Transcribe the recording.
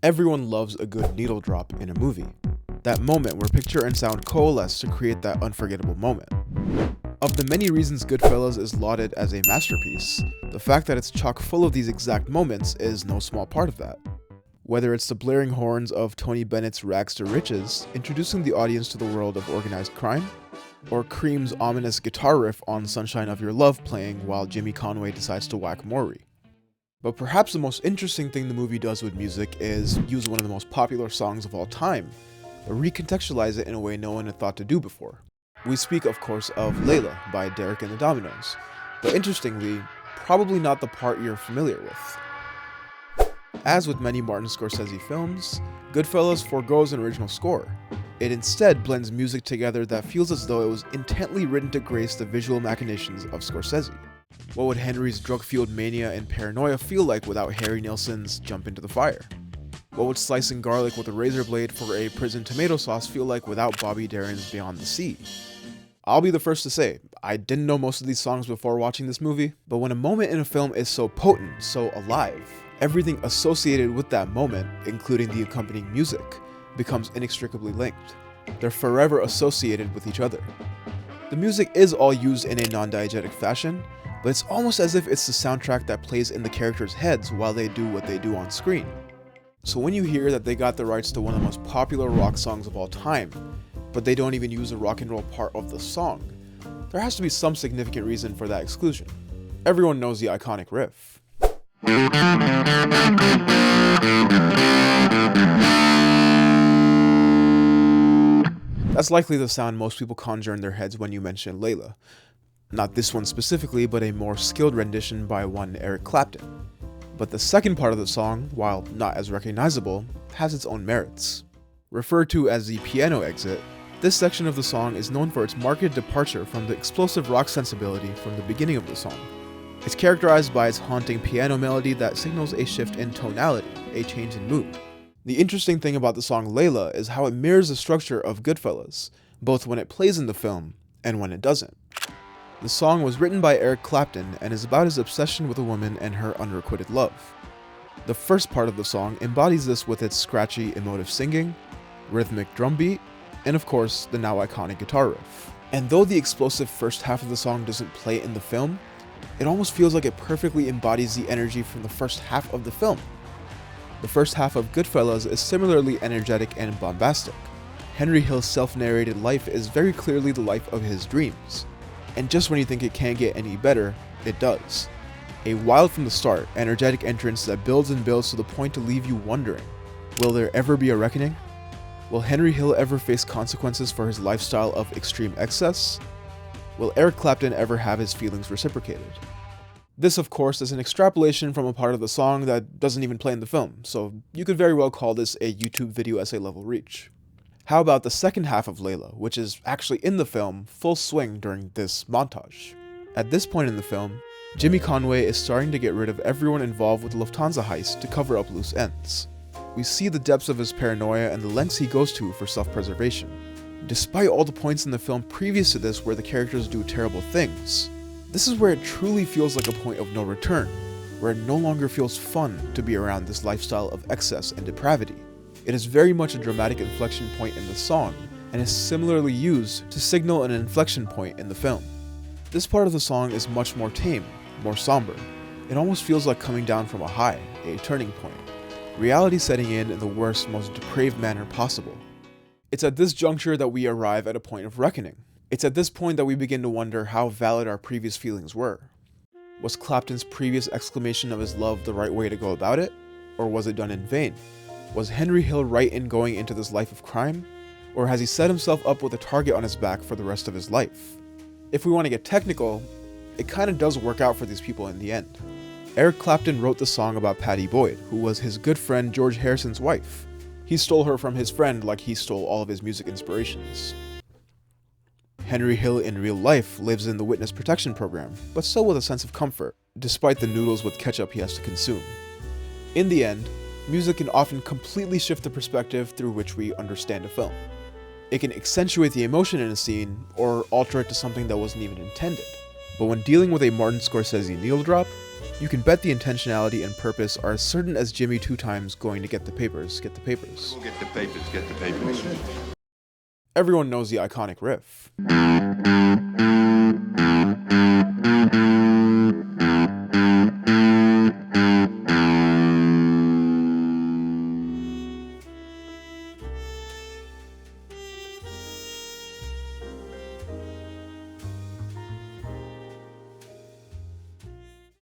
Everyone loves a good needle drop in a movie. That moment where picture and sound coalesce to create that unforgettable moment. Of the many reasons Goodfellas is lauded as a masterpiece, the fact that it's chock full of these exact moments is no small part of that. Whether it's the blaring horns of Tony Bennett's Rags to Riches, introducing the audience to the world of organized crime, or Cream's ominous guitar riff on Sunshine of Your Love playing while Jimmy Conway decides to whack Maury. But perhaps the most interesting thing the movie does with music is use one of the most popular songs of all time, but recontextualize it in a way no one had thought to do before. We speak, of course, of Layla by Derek and the Dominos, but interestingly, probably not the part you're familiar with. As with many Martin Scorsese films, Goodfellas forgoes an original score. It instead blends music together that feels as though it was intently written to grace the visual machinations of Scorsese. What would Henry's drug-fueled mania and paranoia feel like without Harry Nilsson's Jump into the Fire? What would slicing garlic with a razor blade for a prison tomato sauce feel like without Bobby Darin's Beyond the Sea? I'll be the first to say, I didn't know most of these songs before watching this movie, but when a moment in a film is so potent, so alive, everything associated with that moment, including the accompanying music, becomes inextricably linked. They're forever associated with each other. The music is all used in a non-diegetic fashion, but it's almost as if it's the soundtrack that plays in the characters' heads while they do what they do on screen. So when you hear that they got the rights to one of the most popular rock songs of all time, but they don't even use the rock and roll part of the song, there has to be some significant reason for that exclusion. Everyone knows the iconic riff. That's likely the sound most people conjure in their heads when you mention Layla. Not this one specifically, but a more skilled rendition by one Eric Clapton. But the second part of the song, while not as recognizable, has its own merits. Referred to as the piano exit, this section of the song is known for its marked departure from the explosive rock sensibility from the beginning of the song. It's characterized by its haunting piano melody that signals a shift in tonality, a change in mood. The interesting thing about the song Layla is how it mirrors the structure of Goodfellas, both when it plays in the film and when it doesn't. The song was written by Eric Clapton and is about his obsession with a woman and her unrequited love. The first part of the song embodies this with its scratchy, emotive singing, rhythmic drum beat, and of course, the now iconic guitar riff. And though the explosive first half of the song doesn't play in the film, it almost feels like it perfectly embodies the energy from the first half of the film. The first half of Goodfellas is similarly energetic and bombastic. Henry Hill's self-narrated life is very clearly the life of his dreams. And just when you think it can't get any better, it does. A wild from the start, energetic entrance that builds and builds to the point to leave you wondering, will there ever be a reckoning? Will Henry Hill ever face consequences for his lifestyle of extreme excess? Will Eric Clapton ever have his feelings reciprocated? This, of course, is an extrapolation from a part of the song that doesn't even play in the film, so you could very well call this a YouTube video essay level reach. How about the second half of Layla, which is actually in the film, full swing during this montage? At this point in the film, Jimmy Conway is starting to get rid of everyone involved with the Lufthansa heist to cover up loose ends. We see the depths of his paranoia and the lengths he goes to for self-preservation. Despite all the points in the film previous to this where the characters do terrible things, this is where it truly feels like a point of no return, where it no longer feels fun to be around this lifestyle of excess and depravity. It is very much a dramatic inflection point in the song, and is similarly used to signal an inflection point in the film. This part of the song is much more tame, more somber. It almost feels like coming down from a high, a turning point. Reality setting in the worst, most depraved manner possible. It's at this juncture that we arrive at a point of reckoning. It's at this point that we begin to wonder how valid our previous feelings were. Was Clapton's previous exclamation of his love the right way to go about it? Or was it done in vain? Was Henry Hill right in going into this life of crime? Or has he set himself up with a target on his back for the rest of his life? If we want to get technical, it kinda does work out for these people in the end. Eric Clapton wrote the song about Patty Boyd, who was his good friend George Harrison's wife. He stole her from his friend like he stole all of his music inspirations. Henry Hill in real life lives in the witness protection program, but still with a sense of comfort, despite the noodles with ketchup he has to consume. In the end, music can often completely shift the perspective through which we understand a film. It can accentuate the emotion in a scene, or alter it to something that wasn't even intended. But when dealing with a Martin Scorsese needle drop, You can bet the intentionality and purpose are as certain as Jimmy 2 times going to get the papers, get the papers. Get the papers, get the papers. Everyone knows the iconic riff.